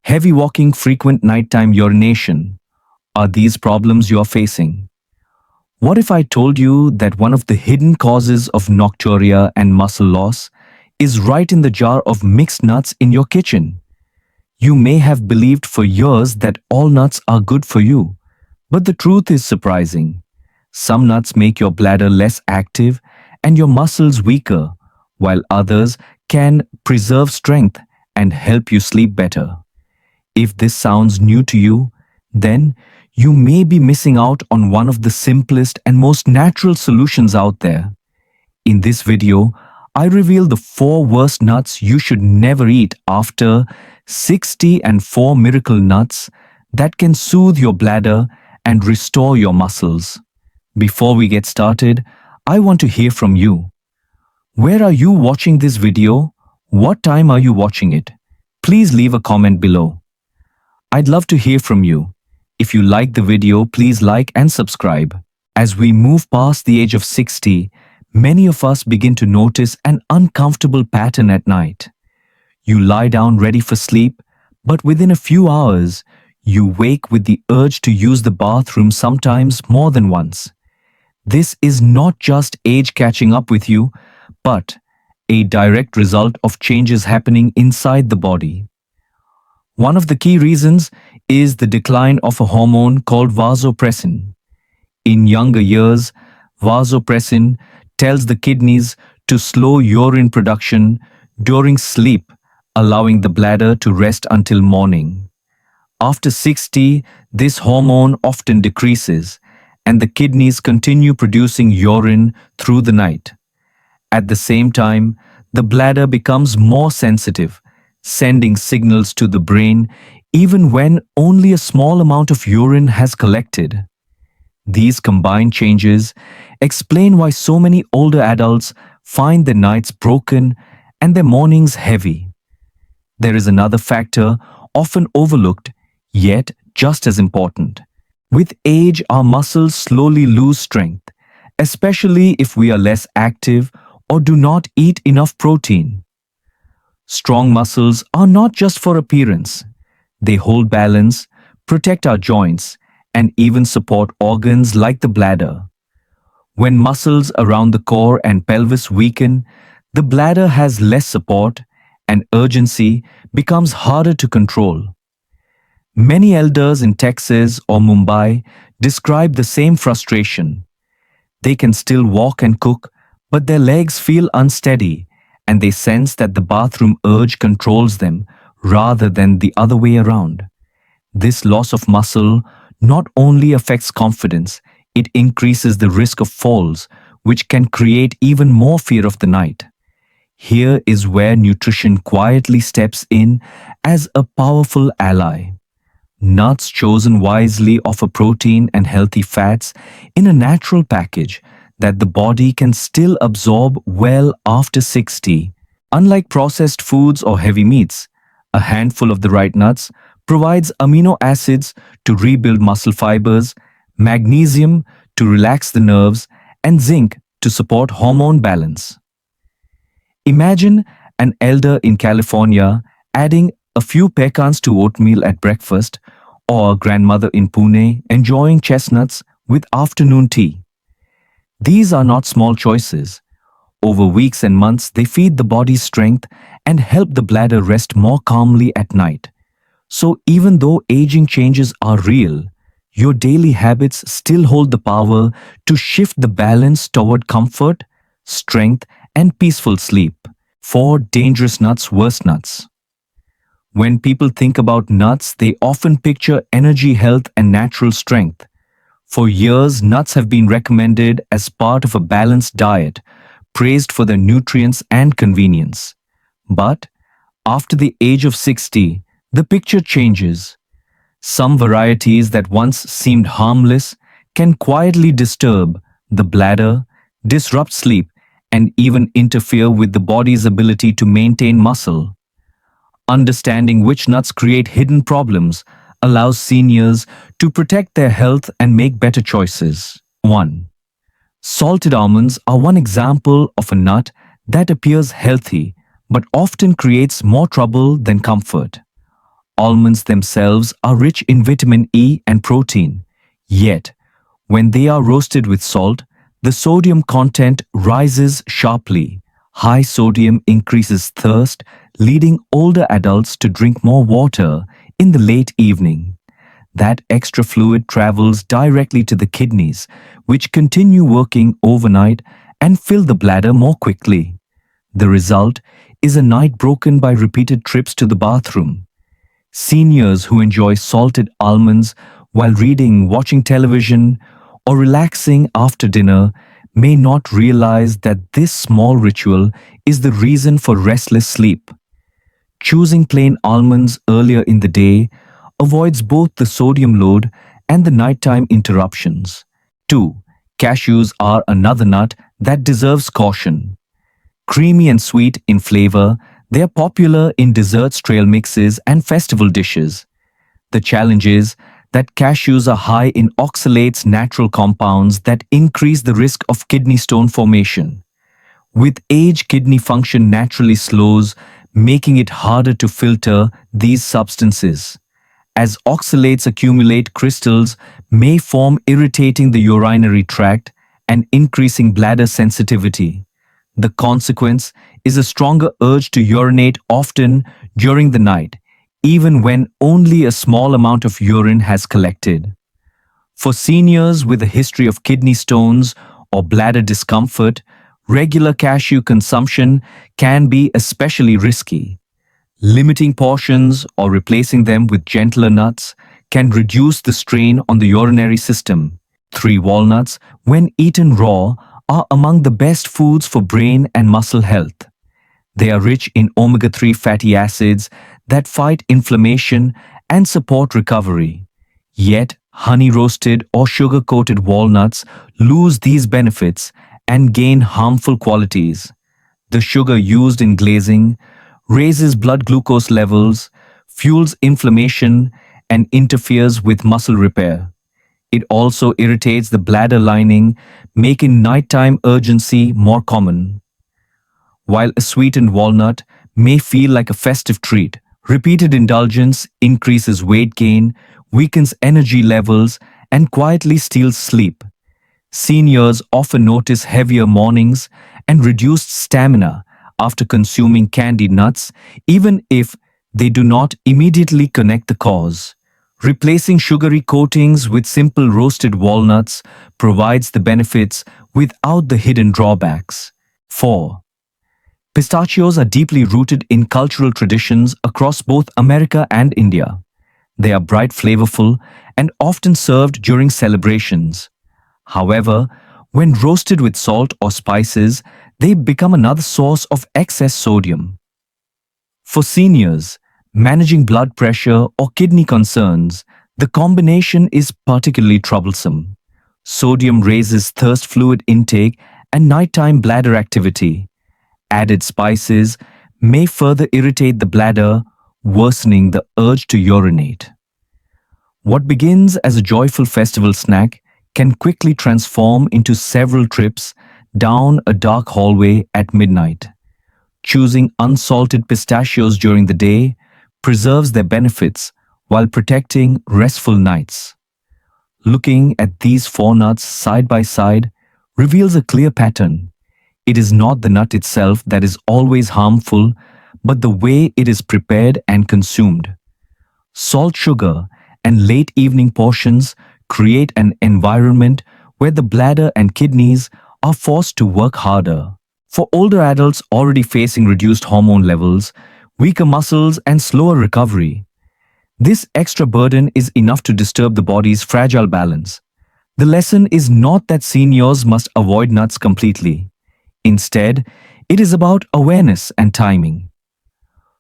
Heavy walking, frequent nighttime urination. Are these problems you are facing? What if I told you that one of the hidden causes of nocturia and muscle loss is right in the jar of mixed nuts in your kitchen? You may have believed for years that all nuts are good for you, but the truth is surprising. Some nuts make your bladder less active and your muscles weaker, while others can preserve strength and help you sleep better. If this sounds new to you, then you may be missing out on one of the simplest and most natural solutions out there. In this video, I reveal the 4 worst nuts you should never eat after 60 and 4 miracle nuts that can soothe your bladder and restore your muscles. Before we get started, I want to hear from you. Where are you watching this video? What time are you watching it? Please leave a comment below. I'd love to hear from you. If you like the video, please like and subscribe. As we move past the age of 60, many of us begin to notice an uncomfortable pattern at night. You lie down ready for sleep, but within a few hours, you wake with the urge to use the bathroom, sometimes more than once. This is not just age catching up with you, but a direct result of changes happening inside the body. One of the key reasons is the decline of a hormone called vasopressin. In younger years, vasopressin tells the kidneys to slow urine production during sleep, allowing the bladder to rest until morning. After 60, this hormone often decreases, and the kidneys continue producing urine through the night. At the same time, the bladder becomes more sensitive, sending signals to the brain even when only a small amount of urine has collected. These combined changes explain why so many older adults find their nights broken and their mornings heavy. There is another factor often overlooked, yet just as important. With age, our muscles slowly lose strength, especially if we are less active or do not eat enough protein. Strong muscles are not just for appearance. They hold balance, protect our joints, and even support organs like the bladder. When muscles around the core and pelvis weaken, the bladder has less support and urgency becomes harder to control. Many elders in Texas or Mumbai describe the same frustration. They can still walk and cook, but their legs feel unsteady, and they sense that the bathroom urge controls them rather than the other way around. This loss of muscle not only affects confidence, it increases the risk of falls, which can create even more fear of the night. Here is where nutrition quietly steps in as a powerful ally. Nuts chosen wisely offer protein and healthy fats in a natural package that the body can still absorb well after 60. Unlike processed foods or heavy meats, a handful of the right nuts provides amino acids to rebuild muscle fibers, magnesium to relax the nerves, and zinc to support hormone balance. Imagine an elder in California adding a few pecans to oatmeal at breakfast, or a grandmother in Pune enjoying chestnuts with afternoon tea. These are not small choices. Over weeks and months, they feed the body's strength and help the bladder rest more calmly at night. So even though aging changes are real, your daily habits still hold the power to shift the balance toward comfort, strength, and peaceful sleep. 4 dangerous nuts, worst nuts. When people think about nuts, they often picture energy, health, and natural strength. For years, nuts have been recommended as part of a balanced diet, praised for their nutrients and convenience. But after the age of 60, the picture changes. Some varieties that once seemed harmless can quietly disturb the bladder, disrupt sleep, and even interfere with the body's ability to maintain muscle. Understanding which nuts create hidden problems allows seniors to protect their health and make better choices. 1. Salted almonds are one example of a nut that appears healthy but often creates more trouble than comfort. Almonds themselves are rich in vitamin E and protein. Yet, when they are roasted with salt, the sodium content rises sharply. High sodium increases thirst, leading older adults to drink more water in the late evening. That extra fluid travels directly to the kidneys, which continue working overnight and fill the bladder more quickly. The result is a night broken by repeated trips to the bathroom. Seniors who enjoy salted almonds while reading, watching television, or relaxing after dinner may not realize that this small ritual is the reason for restless sleep. Choosing plain almonds earlier in the day avoids both the sodium load and the nighttime interruptions. 2. Cashews are another nut that deserves caution. Creamy and sweet in flavor, they are popular in desserts, trail mixes, and festival dishes. The challenge is that cashews are high in oxalates, natural compounds that increase the risk of kidney stone formation. With age, kidney function naturally slows, making it harder to filter these substances. As oxalates accumulate, crystals may form, irritating the urinary tract and increasing bladder sensitivity. The consequence is a stronger urge to urinate often during the night, even when only a small amount of urine has collected. For seniors with a history of kidney stones or bladder discomfort, regular cashew consumption can be especially risky. Limiting portions or replacing them with gentler nuts can reduce the strain on the urinary system. 3. Walnuts, when eaten raw, are among the best foods for brain and muscle health. They are rich in omega-3 fatty acids that fight inflammation and support recovery. Yet, honey-roasted or sugar-coated walnuts lose these benefits and gain harmful qualities. The sugar used in glazing raises blood glucose levels, fuels inflammation, and interferes with muscle repair. It also irritates the bladder lining, making nighttime urgency more common. While a sweetened walnut may feel like a festive treat, repeated indulgence increases weight gain, weakens energy levels, and quietly steals sleep. Seniors often notice heavier mornings and reduced stamina after consuming candied nuts, even if they do not immediately connect the cause. Replacing sugary coatings with simple roasted walnuts provides the benefits without the hidden drawbacks. 4. Pistachios are deeply rooted in cultural traditions across both America and India. They are bright, flavorful, and often served during celebrations. However, when roasted with salt or spices, they become another source of excess sodium. For seniors, managing blood pressure or kidney concerns, the combination is particularly troublesome. Sodium raises thirst, fluid intake, and nighttime bladder activity. Added spices may further irritate the bladder, worsening the urge to urinate. What begins as a joyful festival snack can quickly transform into several trips down a dark hallway at midnight. Choosing unsalted pistachios during the day preserves their benefits while protecting restful nights. Looking at these 4 nuts side by side reveals a clear pattern. It is not the nut itself that is always harmful, but the way it is prepared and consumed. Salt, sugar, and late evening portions create an environment where the bladder and kidneys are forced to work harder. For older adults already facing reduced hormone levels, weaker muscles, and slower recovery, this extra burden is enough to disturb the body's fragile balance. The lesson is not that seniors must avoid nuts completely. Instead, it is about awareness and timing.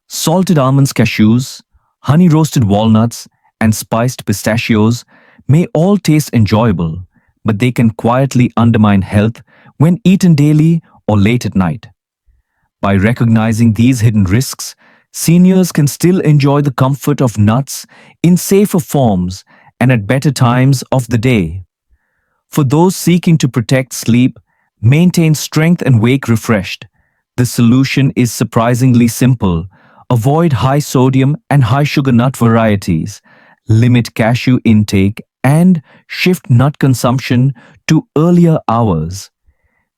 Salted almonds, cashews, honey-roasted walnuts, and spiced pistachios may all taste enjoyable, but they can quietly undermine health when eaten daily or late at night. By recognizing these hidden risks, seniors can still enjoy the comfort of nuts in safer forms and at better times of the day. For those seeking to protect sleep, maintain strength, and wake refreshed, the solution is surprisingly simple: Avoid high sodium and high sugar nut varieties. Limit cashew intake and shift nut consumption to earlier hours.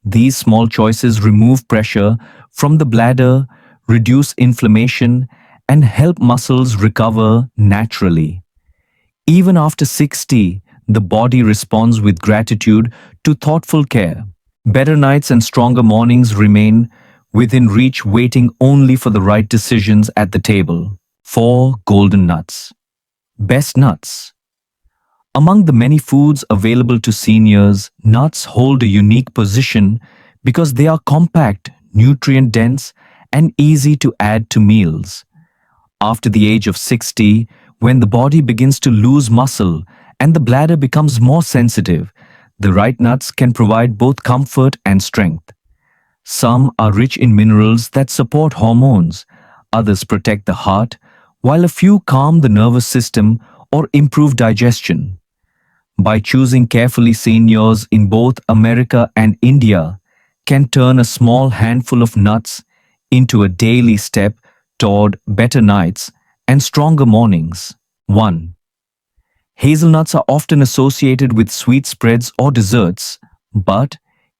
These small choices remove pressure from the bladder, reduce inflammation, and help muscles recover naturally. Even after 60, the body responds with gratitude to thoughtful care. Better nights and stronger mornings remain within reach, waiting only for the right decisions at the table. 4. Golden nuts. Best nuts. Among the many foods available to seniors, nuts hold a unique position because they are compact, nutrient dense, and easy to add to meals. After the age of 60, when the body begins to lose muscle and the bladder becomes more sensitive, the right nuts can provide both comfort and strength. Some are rich in minerals that support hormones, others protect the heart, while a few calm the nervous system or improve digestion. By choosing carefully, seniors in both America and India can turn a small handful of nuts into a daily step toward better nights and stronger mornings. 1. Hazelnuts are often associated with sweet spreads or desserts, but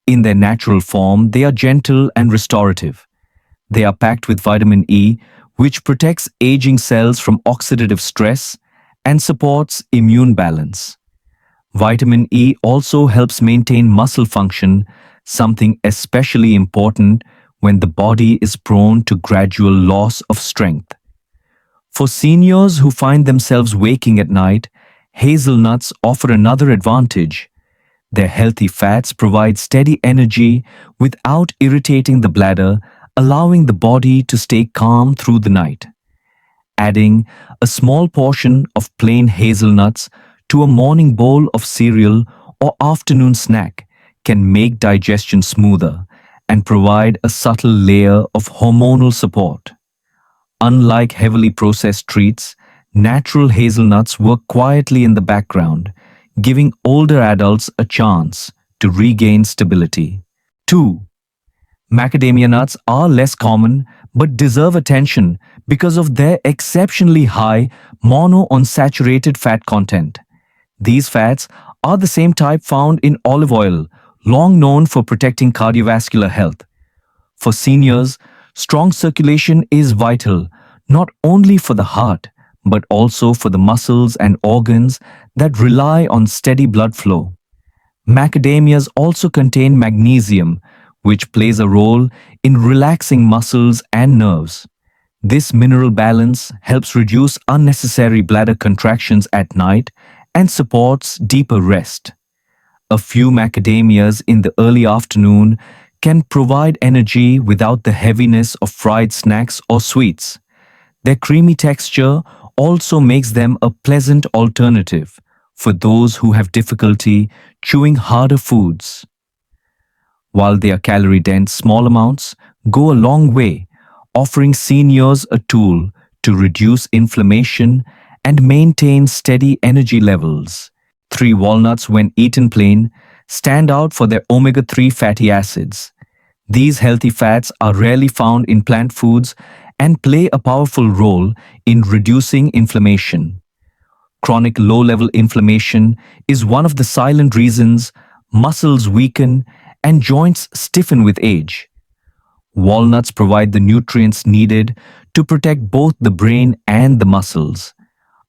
in their natural form, they are gentle and restorative. They are packed with vitamin E, which protects aging cells from oxidative stress and supports immune balance. Vitamin E also helps maintain muscle function, something especially important when the body is prone to gradual loss of strength. For seniors who find themselves waking at night, hazelnuts offer another advantage. Their healthy fats provide steady energy without irritating the bladder, allowing the body to stay calm through the night. Adding a small portion of plain hazelnuts to a morning bowl of cereal or afternoon snack can make digestion smoother and provide a subtle layer of hormonal support. Unlike heavily processed treats, natural hazelnuts work quietly in the background, giving older adults a chance to regain stability. 2. Macadamia nuts are less common but deserve attention because of their exceptionally high monounsaturated fat content. These fats are the same type found in olive oil, long known for protecting cardiovascular health. For seniors, strong circulation is vital, not only for the heart, but also for the muscles and organs that rely on steady blood flow. Macadamias also contain magnesium, which plays a role in relaxing muscles and nerves. This mineral balance helps reduce unnecessary bladder contractions at night and supports deeper rest. A few macadamias in the early afternoon can provide energy without the heaviness of fried snacks or sweets. Their creamy texture also makes them a pleasant alternative for those who have difficulty chewing harder foods. While they are calorie-dense, small amounts go a long way, offering seniors a tool to reduce inflammation and maintain steady energy levels. 3. Walnuts, when eaten plain, stand out for their omega-3 fatty acids. These healthy fats are rarely found in plant foods and play a powerful role in reducing inflammation. Chronic low-level inflammation is one of the silent reasons muscles weaken and joints stiffen with age. Walnuts provide the nutrients needed to protect both the brain and the muscles.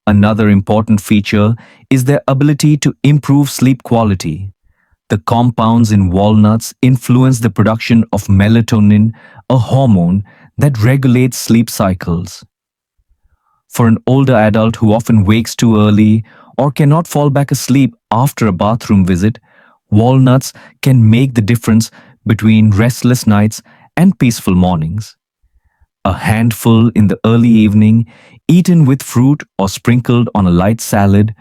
Another important feature is their ability to improve sleep quality. The compounds in walnuts influence the production of melatonin, a hormone that regulates sleep cycles. For an older adult who often wakes too early or cannot fall back asleep after a bathroom visit, walnuts can make the difference between restless nights and peaceful mornings. A handful in the early evening, eaten with fruit or sprinkled on a light salad,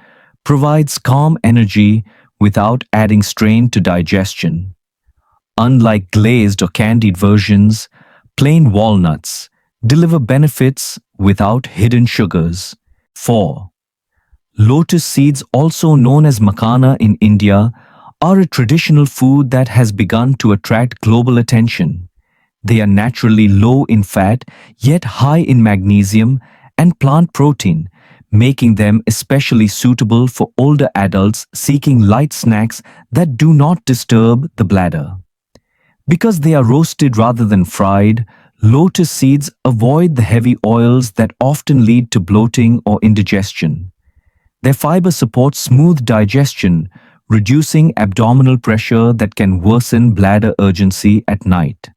provides calm energy without adding strain to digestion. Unlike glazed or candied versions, plain walnuts deliver benefits without hidden sugars. 4. Lotus seeds, also known as makhana in India, are a traditional food that has begun to attract global attention. They are naturally low in fat, yet high in magnesium and plant protein, making them especially suitable for older adults seeking light snacks that do not disturb the bladder. Because they are roasted rather than fried, lotus seeds avoid the heavy oils that often lead to bloating or indigestion. Their fiber supports smooth digestion, reducing abdominal pressure that can worsen bladder urgency at night.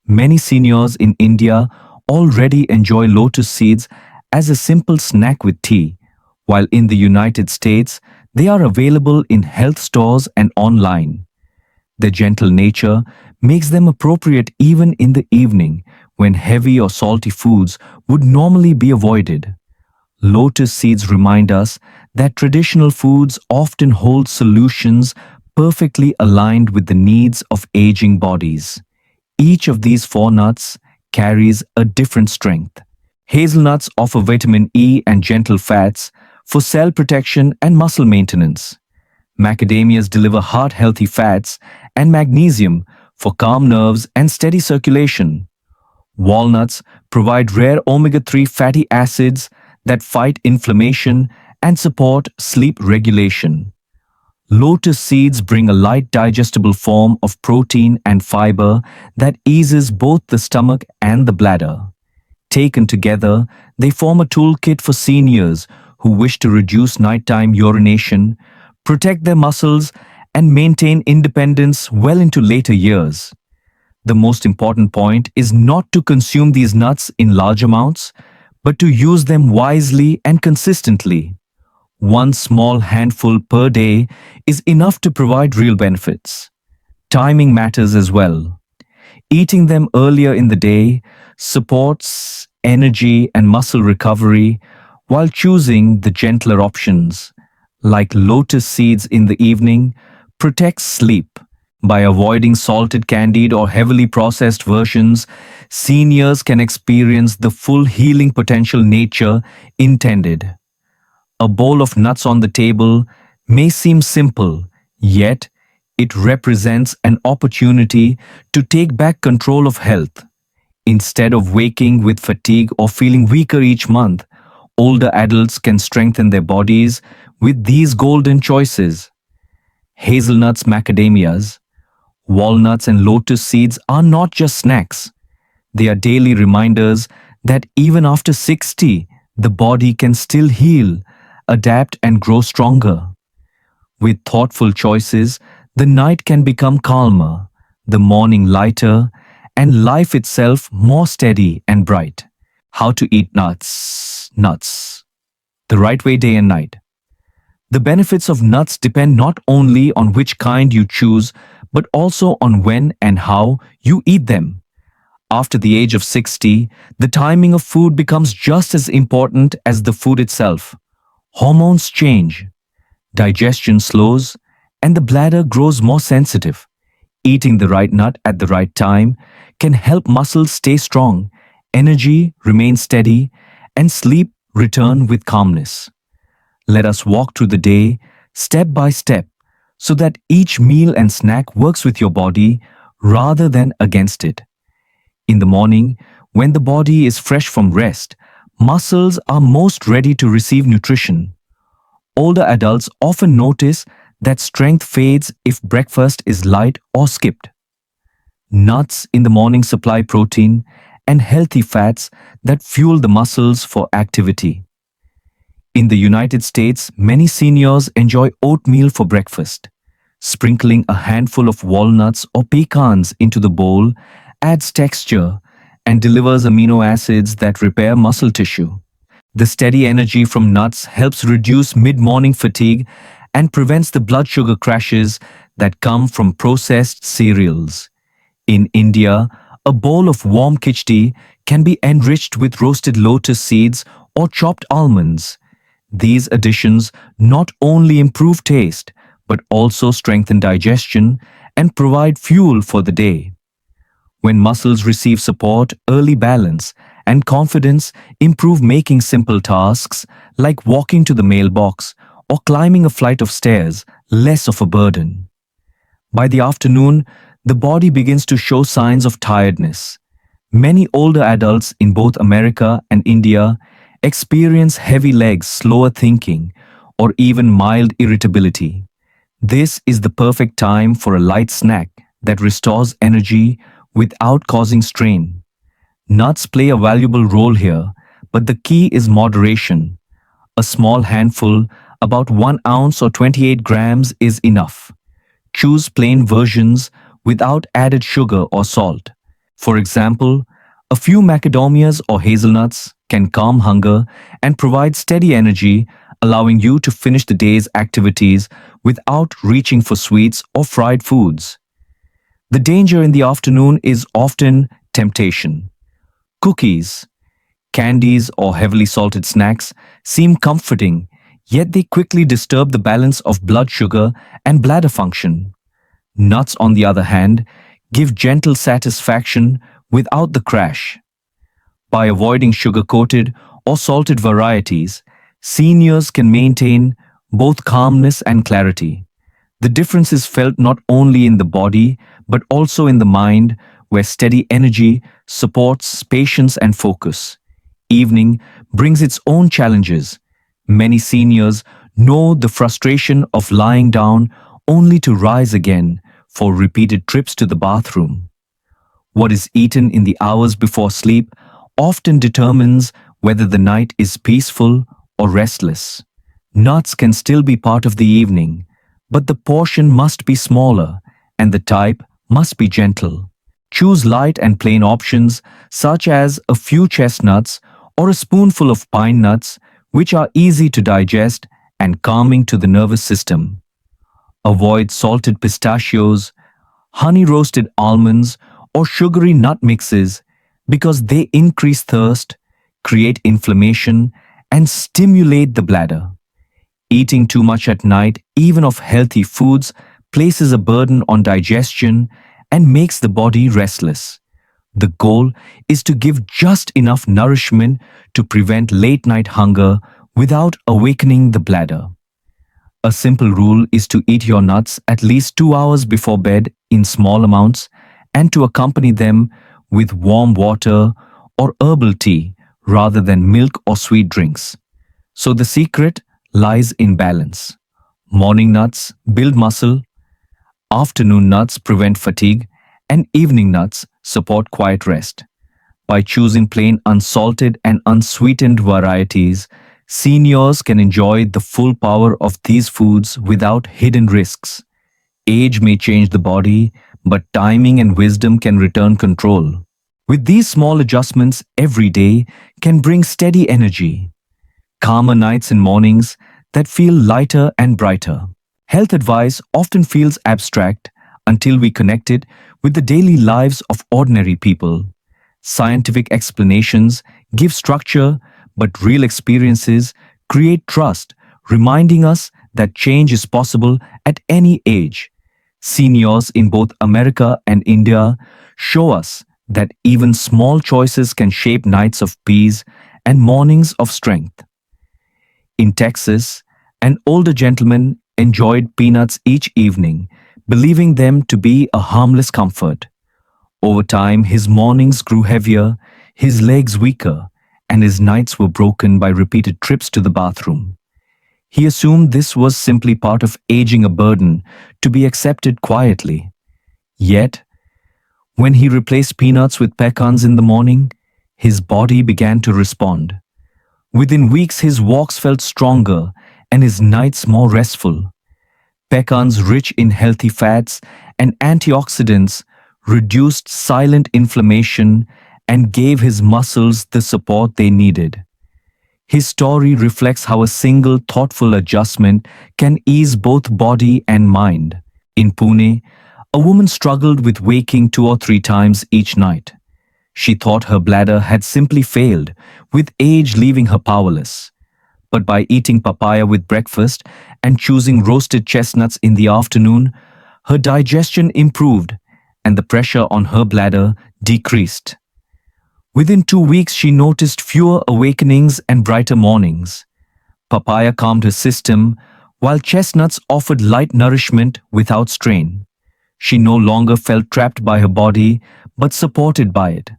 Many seniors in India already enjoy lotus seeds as a simple snack with tea, while in the United States, they are available in health stores and online. Their gentle nature makes them appropriate even in the evening when heavy or salty foods would normally be avoided. Lotus seeds remind us that traditional foods often hold solutions perfectly aligned with the needs of aging bodies. Each of these four nuts carries a different strength. Hazelnuts offer vitamin E and gentle fats for cell protection and muscle maintenance. Macadamias deliver heart-healthy fats and magnesium for calm nerves and steady circulation. Walnuts provide rare omega-3 fatty acids that fight inflammation and support sleep regulation. Lotus seeds bring a light digestible form of protein and fiber that eases both the stomach and the bladder. Taken together, they form a toolkit for seniors who wish to reduce nighttime urination, protect their muscles, and maintain independence well into later years. The most important point is not to consume these nuts in large amounts, but to use them wisely and consistently. One small handful per day is enough to provide real benefits. Timing matters as well. Eating them earlier in the day supports energy and muscle recovery, while choosing the gentler options, like lotus seeds in the evening, protects sleep. By avoiding salted candied or heavily processed versions, seniors can experience the full healing potential nature intended. A bowl of nuts on the table may seem simple, yet it represents an opportunity to take back control of health. Instead of waking with fatigue or feeling weaker each month, older adults can strengthen their bodies with these golden choices. Hazelnuts, macadamias, walnuts, and lotus seeds are not just snacks. They are daily reminders that even after 60, the body can still heal, adapt, and grow stronger. With thoughtful choices, the night can become calmer, the morning lighter, and life itself more steady and bright. How to eat nuts. Nuts. The right way day and night. The benefits of nuts depend not only on which kind you choose, but also on when and how you eat them. After the age of 60, the timing of food becomes just as important as the food itself. Hormones change, digestion slows, and the bladder grows more sensitive. Eating the right nut at the right time can help muscles stay strong, energy remain steady, and sleep return with calmness. Let us walk through the day, step by step, so that each meal and snack works with your body rather than against it. In the morning, when the body is fresh from rest, muscles are most ready to receive nutrition. Older adults often notice that strength fades if breakfast is light or skipped. Nuts in the morning supply protein and healthy fats that fuel the muscles for activity. In the United States, many seniors enjoy oatmeal for breakfast. Sprinkling a handful of walnuts or pecans into the bowl adds texture and delivers amino acids that repair muscle tissue. The steady energy from nuts helps reduce mid-morning fatigue and prevents the blood sugar crashes that come from processed cereals. In India, a bowl of warm khichdi can be enriched with roasted lotus seeds or chopped almonds. These additions not only improve taste, but also strengthen digestion and provide fuel for the day. When muscles receive support, early balance and confidence improve, making simple tasks like walking to the mailbox or climbing a flight of stairs less of a burden. By the afternoon, the body begins to show signs of tiredness. Many older adults in both America and India experience heavy legs, slower thinking, or even mild irritability. This is the perfect time for a light snack that restores energy without causing strain. Nuts play a valuable role here, but the key is moderation. A small handful, about 1 ounce or 28 grams, is enough. Choose plain versions without added sugar or salt. For example, a few macadamias or hazelnuts can calm hunger and provide steady energy, allowing you to finish the day's activities without reaching for sweets or fried foods. The danger in the afternoon is often temptation. Cookies, candies, or heavily salted snacks seem comforting, yet they quickly disturb the balance of blood sugar and bladder function. Nuts, on the other hand, give gentle satisfaction without the crash. By avoiding sugar-coated or salted varieties, seniors can maintain both calmness and clarity. The difference is felt not only in the body, but also in the mind, where steady energy supports patience and focus. Evening brings its own challenges. Many seniors know the frustration of lying down only to rise again for repeated trips to the bathroom. What is eaten in the hours before sleep often determines whether the night is peaceful or restless. Nuts can still be part of the evening, but the portion must be smaller and the type must be gentle. Choose light and plain options such as a few chestnuts or a spoonful of pine nuts, which are easy to digest and calming to the nervous system. Avoid salted pistachios, honey roasted almonds, or sugary nut mixes because they increase thirst, create inflammation, and stimulate the bladder. Eating too much at night, even of healthy foods, places a burden on digestion and makes the body restless. The goal is to give just enough nourishment to prevent late-night hunger without awakening the bladder. A simple rule is to eat your nuts at least 2 hours before bed in small amounts and to accompany them with warm water or herbal tea rather than milk or sweet drinks. So the secret lies in balance. Morning nuts build muscle, afternoon nuts prevent fatigue, and evening nuts support quiet rest. By choosing plain unsalted and unsweetened varieties, seniors can enjoy the full power of these foods without hidden risks. Age may change the body, but timing and wisdom can return control. With these small adjustments every day can bring steady energy, calmer nights and mornings that feel lighter and brighter. Health advice often feels abstract until we connect it with the daily lives of ordinary people. Scientific explanations give structure, but real experiences create trust, reminding us that change is possible at any age. Seniors in both America and India show us that even small choices can shape nights of peace and mornings of strength. In Texas, an older gentleman enjoyed peanuts each evening, believing them to be a harmless comfort. Over time, his mornings grew heavier, his legs weaker, and his nights were broken by repeated trips to the bathroom. He assumed this was simply part of aging, a burden to be accepted quietly. Yet, when he replaced peanuts with pecans in the morning, his body began to respond. Within weeks, his walks felt stronger and his nights more restful. Pecans, rich in healthy fats and antioxidants, reduced silent inflammation and gave his muscles the support they needed. His story reflects how a single thoughtful adjustment can ease both body and mind. In Pune, a woman struggled with waking 2 or 3 times each night. She thought her bladder had simply failed, with age leaving her powerless. But by eating papaya with breakfast and choosing roasted chestnuts in the afternoon, her digestion improved and the pressure on her bladder decreased. Within 2 weeks, she noticed fewer awakenings and brighter mornings. Papaya calmed her system, while chestnuts offered light nourishment without strain. She no longer felt trapped by her body, but supported by it.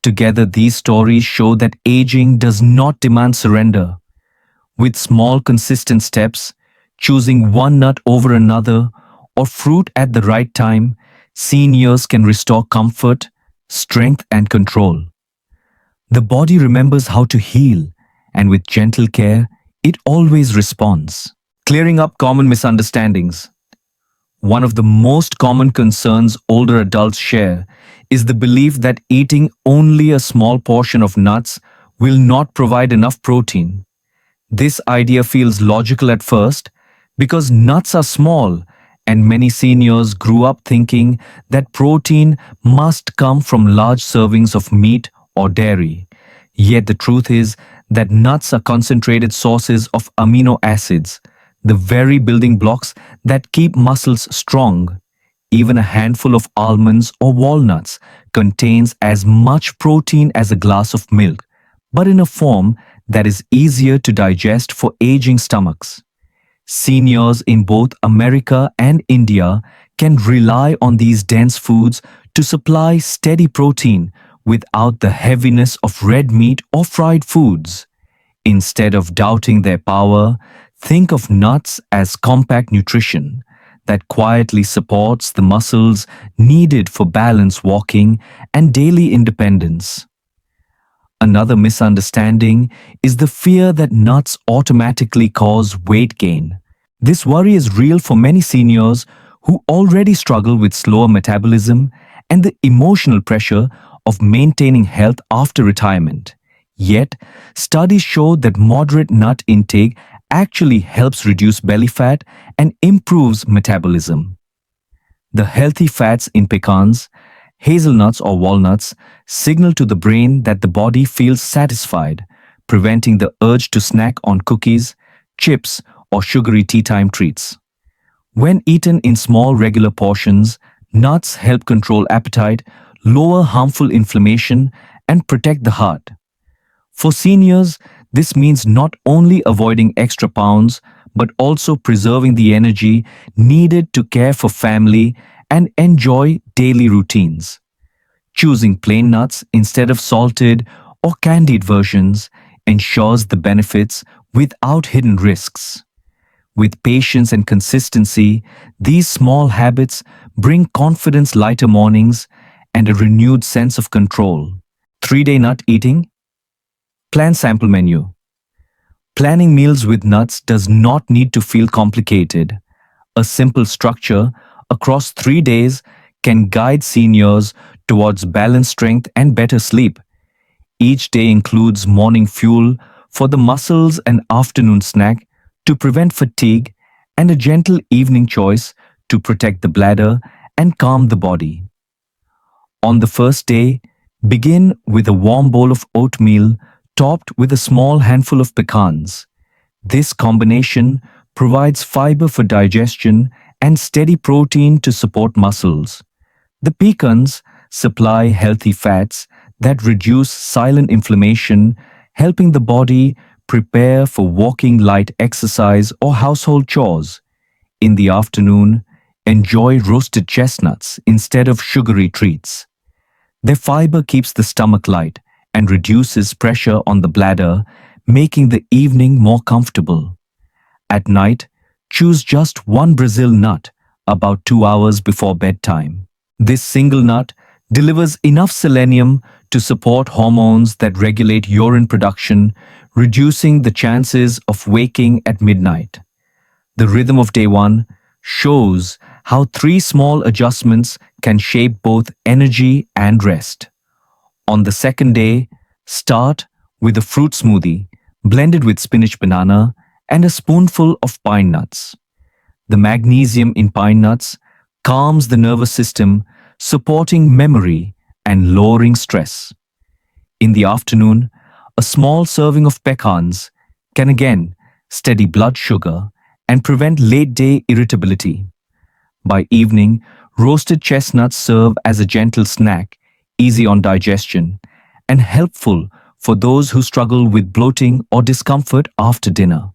Together, these stories show that aging does not demand surrender. With small, consistent steps, choosing one nut over another or fruit at the right time, seniors can restore comfort, strength, and control. The body remembers how to heal, and with gentle care, it always responds. Clearing up common misunderstandings. One of the most common concerns older adults share is the belief that eating only a small portion of nuts will not provide enough protein. This idea feels logical at first because nuts are small and many seniors grew up thinking that protein must come from large servings of meat or dairy. Yet the truth is that nuts are concentrated sources of amino acids, the very building blocks that keep muscles strong. Even a handful of almonds or walnuts contains as much protein as a glass of milk, but in a form that is easier to digest for aging stomachs. Seniors in both America and India can rely on these dense foods to supply steady protein without the heaviness of red meat or fried foods. Instead of doubting their power, think of nuts as compact nutrition that quietly supports the muscles needed for balance walking and daily independence. Another misunderstanding is the fear that nuts automatically cause weight gain. This worry is real for many seniors who already struggle with slower metabolism and the emotional pressure of maintaining health after retirement. Yet, studies show that moderate nut intake actually helps reduce belly fat and improves metabolism. The healthy fats in pecans, hazelnuts or walnuts signal to the brain that the body feels satisfied, preventing the urge to snack on cookies, chips, or sugary tea time treats. When eaten in small regular portions, nuts help control appetite, lower harmful inflammation, and protect the heart. For seniors, this means not only avoiding extra pounds, but also preserving the energy needed to care for family and enjoy daily routines. Choosing plain nuts instead of salted or candied versions ensures the benefits without hidden risks. With patience and consistency, these small habits bring confidence lighter mornings and a renewed sense of control. 3-day nut eating. Plan sample menu. Planning meals with nuts does not need to feel complicated. A simple structure across 3 days can guide seniors towards balanced strength and better sleep. Each day includes morning fuel for the muscles and afternoon snack to prevent fatigue and a gentle evening choice to protect the bladder and calm the body. On the first day, begin with a warm bowl of oatmeal topped with a small handful of pecans. This combination provides fiber for digestion and steady protein to support muscles. The pecans supply healthy fats that reduce silent inflammation, helping the body prepare for walking, light exercise, or household chores. In the afternoon, enjoy roasted chestnuts instead of sugary treats. Their fiber keeps the stomach light and reduces pressure on the bladder, making the evening more comfortable. At night, choose just one Brazil nut about 2 hours before bedtime. This single nut delivers enough selenium to support hormones that regulate urine production, reducing the chances of waking at midnight. The rhythm of day one shows how 3 small adjustments can shape both energy and rest. On the second day, start with a fruit smoothie blended with spinach banana and a spoonful of pine nuts. The magnesium in pine nuts calms the nervous system, supporting memory and lowering stress. In the afternoon, a small serving of pecans can again steady blood sugar and prevent late-day irritability. By evening, roasted chestnuts serve as a gentle snack, easy on digestion, and helpful for those who struggle with bloating or discomfort after dinner.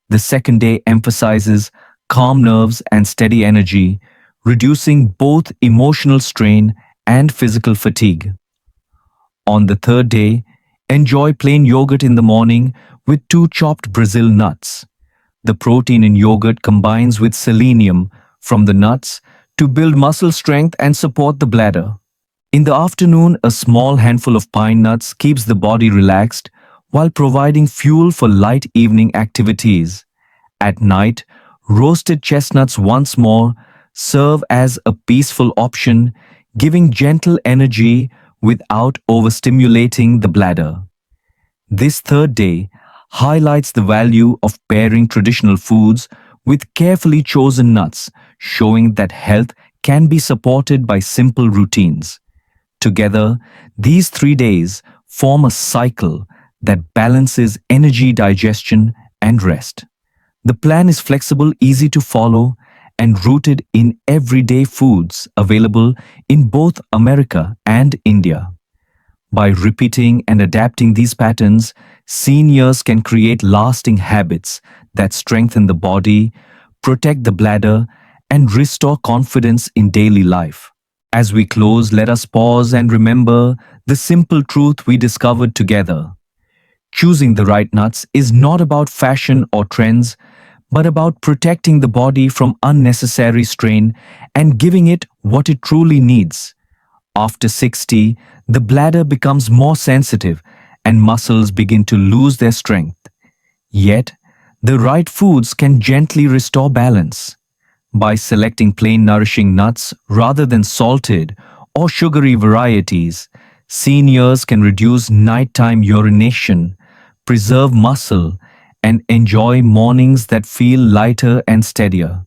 The second day emphasizes calm nerves and steady energy, reducing both emotional strain and physical fatigue. On the third day, enjoy plain yogurt in the morning with 2 chopped Brazil nuts. The protein in yogurt combines with selenium from the nuts to build muscle strength and support the bladder. In the afternoon, a small handful of pine nuts keeps the body relaxed while providing fuel for light evening activities. At night, roasted chestnuts once more serve as a peaceful option, giving gentle energy without overstimulating the bladder. This third day highlights the value of pairing traditional foods with carefully chosen nuts, showing that health can be supported by simple routines. Together, these 3 days form a cycle that balances energy, digestion, and rest. The plan is flexible, easy to follow, and rooted in everyday foods available in both America and India. By repeating and adapting these patterns, seniors can create lasting habits that strengthen the body, protect the bladder, and restore confidence in daily life. As we close, let us pause and remember the simple truth we discovered together. Choosing the right nuts is not about fashion or trends, but about protecting the body from unnecessary strain and giving it what it truly needs. After 60, the bladder becomes more sensitive and muscles begin to lose their strength. Yet, the right foods can gently restore balance. By selecting plain nourishing nuts rather than salted or sugary varieties, seniors can reduce nighttime urination, preserve muscle, and enjoy mornings that feel lighter and steadier.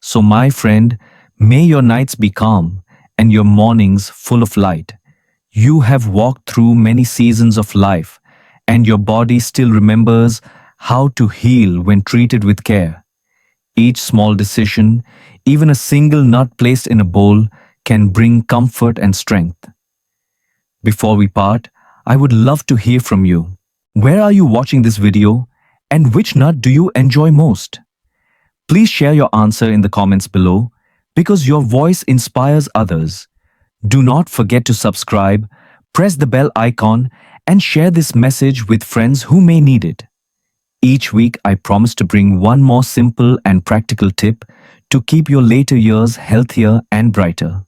So, my friend, may your nights be calm and your mornings full of light. You have walked through many seasons of life, and your body still remembers how to heal when treated with care. Each small decision, even a single nut placed in a bowl, can bring comfort and strength. Before we part, I would love to hear from you. Where are you watching this video, and which nut do you enjoy most? Please share your answer in the comments below because your voice inspires others. Do not forget to subscribe, press the bell icon, and share this message with friends who may need it. Each week, I promise to bring one more simple and practical tip to keep your later years healthier and brighter.